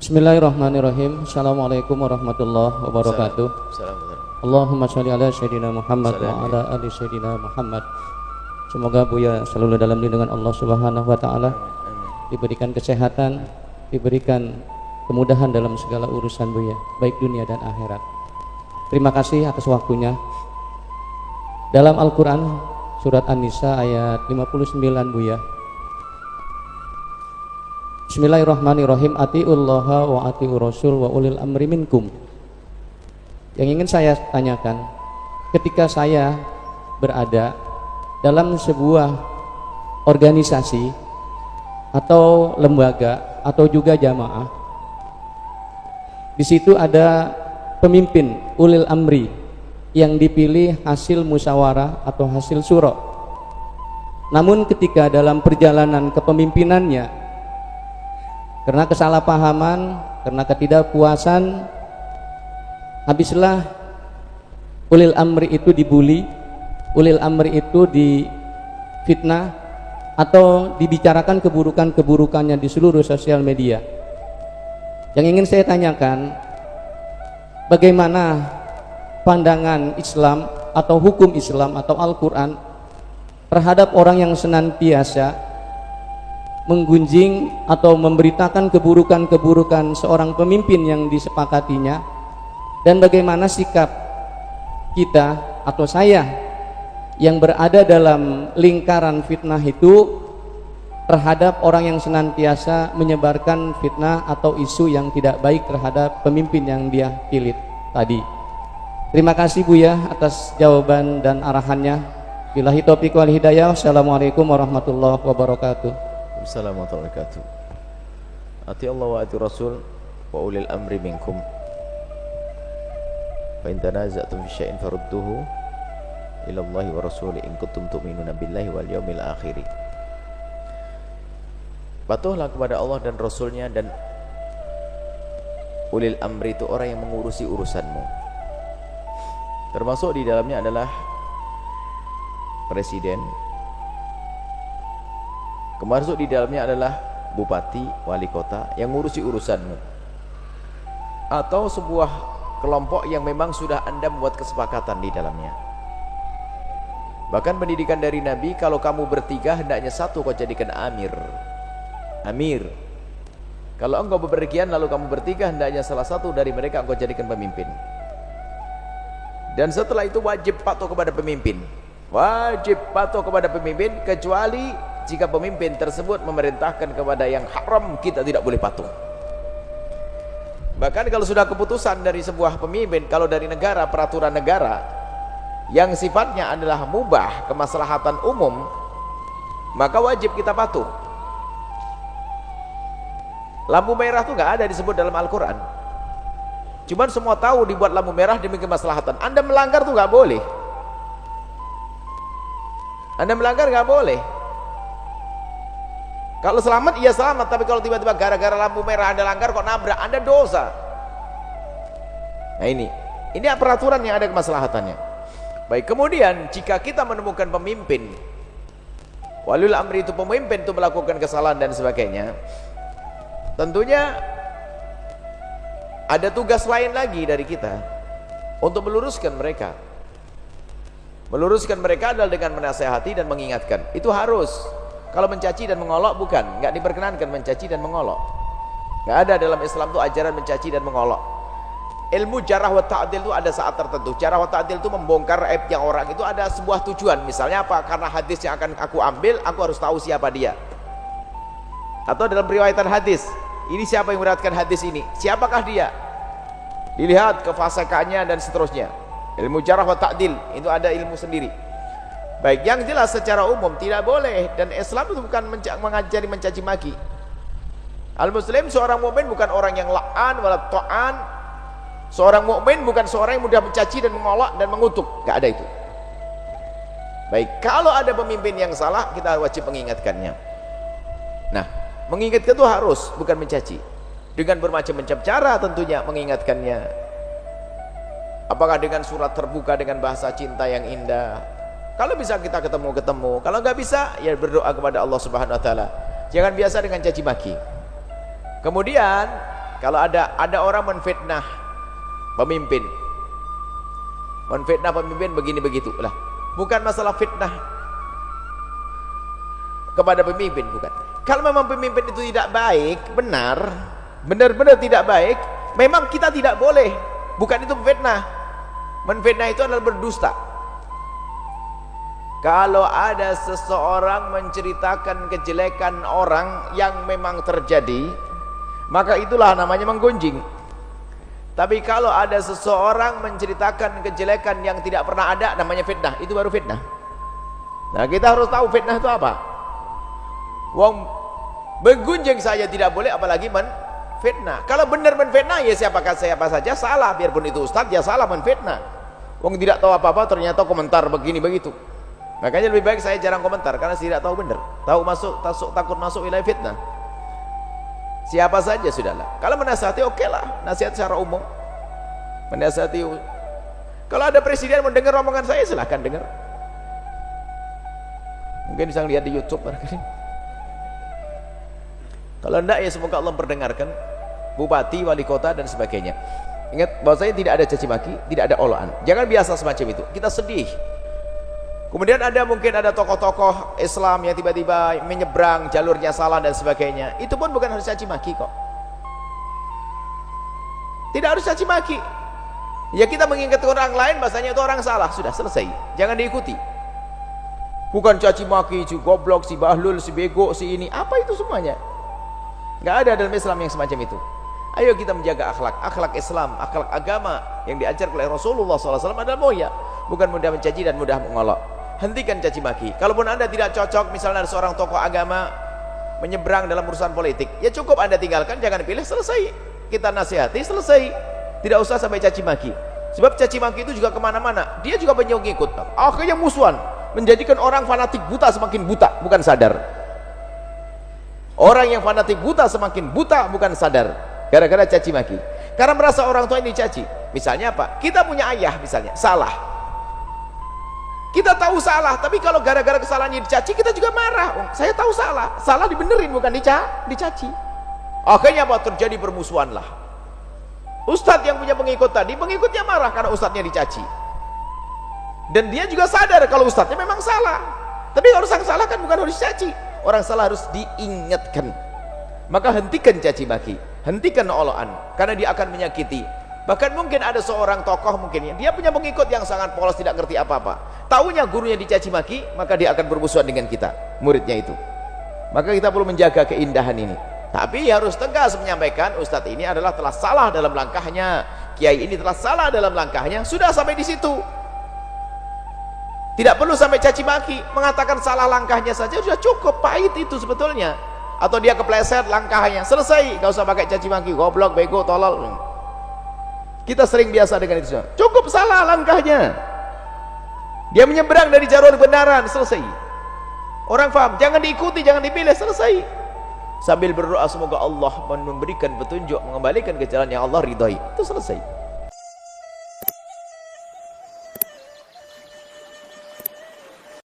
Bismillahirrahmanirrahim. Assalamualaikum warahmatullahi wabarakatuh. Allahumma sholli ala sayyidina Muhammad wa ala ali sayyidina Muhammad. Semoga Buya selalu dalam lindungan Allah Subhanahu wa taala, diberikan kesehatan, diberikan kemudahan dalam segala urusan Buya, baik dunia dan akhirat. Terima kasih atas waktunya. Dalam Al-Qur'an surat An-Nisa ayat 59 Buya. Bismillahirrahmanirrahim. Atiullaha wa atiur rasul wa ulil amri minkum. Yang ingin saya tanyakan, ketika saya berada dalam sebuah organisasi atau lembaga atau juga jamaah, di situ ada pemimpin ulil amri yang dipilih hasil musyawarah atau hasil syura. Namun ketika dalam perjalanan kepemimpinannya, karena kesalahpahaman, karena ketidakpuasan, habislah ulil amri itu dibully, ulil amri itu difitnah atau dibicarakan keburukan-keburukannya di seluruh sosial media. Yang ingin saya tanyakan, bagaimana pandangan Islam atau hukum Islam atau Al-Quran terhadap orang yang senantiasa menggunjing atau memberitakan keburukan-keburukan seorang pemimpin yang disepakatinya, dan bagaimana sikap kita atau saya yang berada dalam lingkaran fitnah itu terhadap orang yang senantiasa menyebarkan fitnah atau isu yang tidak baik terhadap pemimpin yang dia pilih tadi. Terima kasih Buya atas jawaban dan arahannya. Billahi taufiq wal hidayah. Wassalamualaikum warahmatullahi wabarakatuh. Assalamualaikum warahmatullahi wabarakatuh. Ati Allah wa ati Rasul wa ulil amri minkum. Fa in tanaza'tum fi syai'in farudduhu ila Allah wa Rasuli in kuntum tu'minuna billahi wal yawmil akhir. Patuhlah kepada Allah dan Rasulnya, dan ulil amri itu orang yang mengurusi urusanmu. Termasuk di dalamnya adalah presiden, termasuk di dalamnya adalah bupati, wali kota yang ngurusi urusanmu, atau sebuah kelompok yang memang sudah Anda membuat kesepakatan di dalamnya. Bahkan pendidikan dari Nabi, kalau kamu bertiga hendaknya satu kau jadikan amir. Kalau engkau bepergian lalu kamu bertiga, hendaknya salah satu dari mereka engkau jadikan pemimpin. Dan setelah itu wajib patuh kepada pemimpin. Wajib patuh kepada pemimpin, kecuali jika pemimpin tersebut memerintahkan kepada yang haram, kita tidak boleh patuh. Bahkan kalau sudah keputusan dari sebuah pemimpin, kalau dari negara, peraturan negara yang sifatnya adalah mubah, kemaslahatan umum, maka wajib kita patuh. Lampu merah itu nggak ada disebut dalam Al-Quran. Cuman semua tahu dibuat lampu merah demi kemaslahatan. Anda melanggar tuh nggak boleh. Anda melanggar nggak boleh. Kalau selamat, iya selamat, tapi kalau tiba-tiba gara-gara lampu merah Anda langgar kok nabrak, Anda dosa. Nah ini peraturan yang ada kemaslahatannya. Baik, kemudian jika kita menemukan pemimpin, waliul amri itu pemimpin itu melakukan kesalahan dan sebagainya, tentunya ada tugas lain lagi dari kita untuk meluruskan mereka. Meluruskan mereka adalah dengan menasehati dan mengingatkan. Itu harus. Kalau mencaci dan mengolok bukan, nggak diperkenankan mencaci dan mengolok. Nggak ada dalam Islam itu ajaran mencaci dan mengolok. Ilmu jarah wa ta'dil itu ada saat tertentu. Jarah wa ta'dil itu membongkar aib yang orang itu ada sebuah tujuan. Misalnya apa? Karena hadis yang akan aku ambil, aku harus tahu siapa dia. Atau dalam riwayatan hadis, ini siapa yang meriwayatkan hadis ini? Siapakah dia? Dilihat kefasikannya dan seterusnya. Ilmu jarah wa ta'dil itu ada ilmu sendiri. Baik, yang jelas secara umum tidak boleh, dan Islam itu bukan mengajari mencaci maki. Al-Muslim, seorang mukmin bukan orang yang la'an wala ta'an. Seorang mukmin bukan seorang yang mudah mencaci dan mengolok dan mengutuk, enggak ada itu. Baik, kalau ada pemimpin yang salah, kita wajib mengingatkannya. Nah, mengingatkan itu harus, bukan mencaci. Dengan bermacam-macam cara tentunya mengingatkannya. Apakah dengan surat terbuka dengan bahasa cinta yang indah? Kalau bisa kita ketemu, kalau nggak bisa ya berdoa kepada Allah Subhanahu wa taala. Jangan biasa dengan caci maki. Kemudian kalau ada orang menfitnah pemimpin, begini begitu lah, bukan masalah fitnah kepada pemimpin, bukan. Kalau memang pemimpin itu tidak baik, benar-benar tidak baik, memang kita tidak boleh, bukan itu fitnah. Menfitnah itu adalah berdusta. Kalau ada seseorang menceritakan kejelekan orang yang memang terjadi, maka itulah namanya menggunjing. Tapi kalau ada seseorang menceritakan kejelekan yang tidak pernah ada, namanya fitnah. Itu baru fitnah. Nah, kita harus tahu fitnah itu apa. Wong menggunjing saja tidak boleh, apalagi menfitnah. Kalau benar menfitnah, ya siapa saja salah, biarpun itu ustaz, ya salah menfitnah. Wong tidak tahu apa-apa, ternyata komentar begini begitu. Makanya lebih baik saya jarang komentar, karena tidak tahu benar. Takut masuk wilayah fitnah. Siapa saja sudahlah. Kalau menasihati oke lah, nasihat secara umum. Menasihati. Kalau ada presiden mendengar omongan saya, silahkan dengar. Mungkin bisa lihat di YouTube barangkali. Kalau enggak, ya semoga Allah memperdengarkan bupati, wali kota dan sebagainya. Ingat bahwasanya tidak ada caci maki, tidak ada olokan. Jangan biasa semacam itu. Kita sedih. Kemudian mungkin ada tokoh-tokoh Islam yang tiba-tiba menyeberang jalurnya salah dan sebagainya. Itu pun bukan harus caci maki kok. Tidak harus caci maki. Ya kita mengingatkan orang lain bahasanya itu orang salah, sudah selesai. Jangan diikuti. Bukan caci maki, si goblok, si bahlul, si bego, si ini. Apa itu semuanya? Gak ada dalam Islam yang semacam itu. Ayo kita menjaga akhlak Islam, akhlak agama yang diajar oleh Rasulullah SAW adalah mulia, bukan mudah mencaci dan mudah mengolok. Hentikan caci maki. Kalaupun anda tidak cocok, misalnya ada seorang tokoh agama menyeberang dalam urusan politik, ya cukup anda tinggalkan, jangan pilih, selesai. Kita nasihati, selesai. Tidak usah sampai caci maki. Sebab caci maki itu juga kemana-mana. Dia juga banyak ngikut. Akhirnya musuhan, menjadikan orang fanatik buta semakin buta, bukan sadar. Orang yang fanatik buta semakin buta, bukan sadar, gara-gara caci maki. Karena merasa orang tua ini dicaci. Misalnya apa? Kita punya ayah misalnya salah, kita tahu salah, tapi kalau gara-gara kesalahannya dicaci, kita juga marah. Saya tahu salah dibenerin, bukan dicaci. Akhirnya apa? Terjadi permusuhan lah. Ustadz yang punya pengikut tadi, pengikutnya marah karena ustadznya dicaci, dan dia juga sadar kalau ustadznya memang salah. Tapi orang salah kan bukan harus dicaci, orang salah harus diingatkan. Maka hentikan caci maki, hentikan olokan, karena dia akan menyakiti. Bahkan mungkin ada seorang tokoh mungkin dia punya pengikut yang sangat polos, tidak ngerti apa-apa. Taunya gurunya dicaci maki, maka dia akan bermusuhan dengan kita, muridnya itu. Maka kita perlu menjaga keindahan ini. Tapi harus tegas menyampaikan, ustadz ini adalah telah salah dalam langkahnya, kiai ini telah salah dalam langkahnya. Sudah sampai di situ. Tidak perlu sampai caci maki, mengatakan salah langkahnya saja sudah cukup. Pahit itu sebetulnya. Atau dia kepleset langkahnya, selesai. Gak usah pakai caci maki, goblok, bego, tolol. Kita sering biasa dengan itu. Cukup salah langkahnya. Dia menyeberang dari jalur kebenaran, selesai. Orang paham, jangan diikuti, jangan dipilih, selesai. Sambil berdoa semoga Allah memberikan petunjuk, mengembalikan ke jalan yang Allah ridhai. Itu selesai.